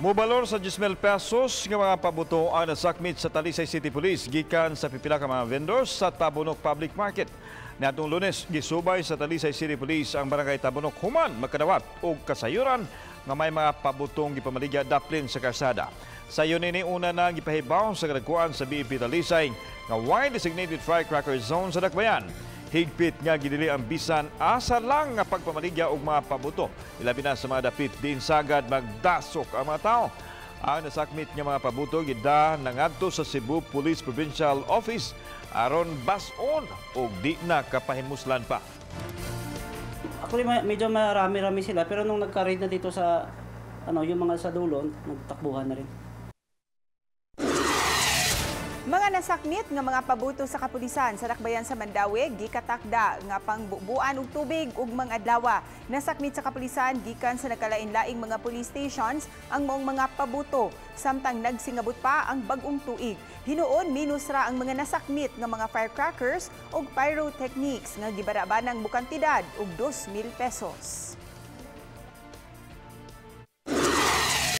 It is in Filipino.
Mobalor sa 10,000 pesos nga mga pabuto ang nasakmit sa Talisay City Police gikan sa pipila ka mga vendors sa Tabunok Public Market. Niadtong Lunes, gisubay sa Talisay City Police ang barangay Tabunok human makadawat og kasayuran nga may mga pabutong gipamaligya daplin sa karsada. Sa yun ini una na gipahibaw sa kadagkuan sa BEP Talisay nga wide designated firecracker zone sa Dakbayan. Higpit nga gidili ang bisan asa lang nga pagpamaligya og mga pabuto. Ilabi na sa mga dapit din sagad magdasok ang mga tao. Ang nasakmit nga mga pabuto gida nangadto sa Cebu Police Provincial Office aron bason og di na kapahimuslan pa. Actually medyo marami-rami sila pero nung nagka-raid na dito sa yung mga sa dulo, nagtakbuhan na rin. Mga nasakmit nga mga pabuto sa kapulisan sa Dakbayan sa Mandawi gikatakda nga pangbubuan og tubig ug mga adlaw. Nasakmit sa kapulisan gikan sa nakalain-laing mga police stations ang maong mga pabuto samtang nagsingabot pa ang bag-ong tuig. Hinuon minus ra ang mga nasakmit nga mga firecrackers ug pyrotechnics nga gibarabanang bukantidad og 2,000 pesos.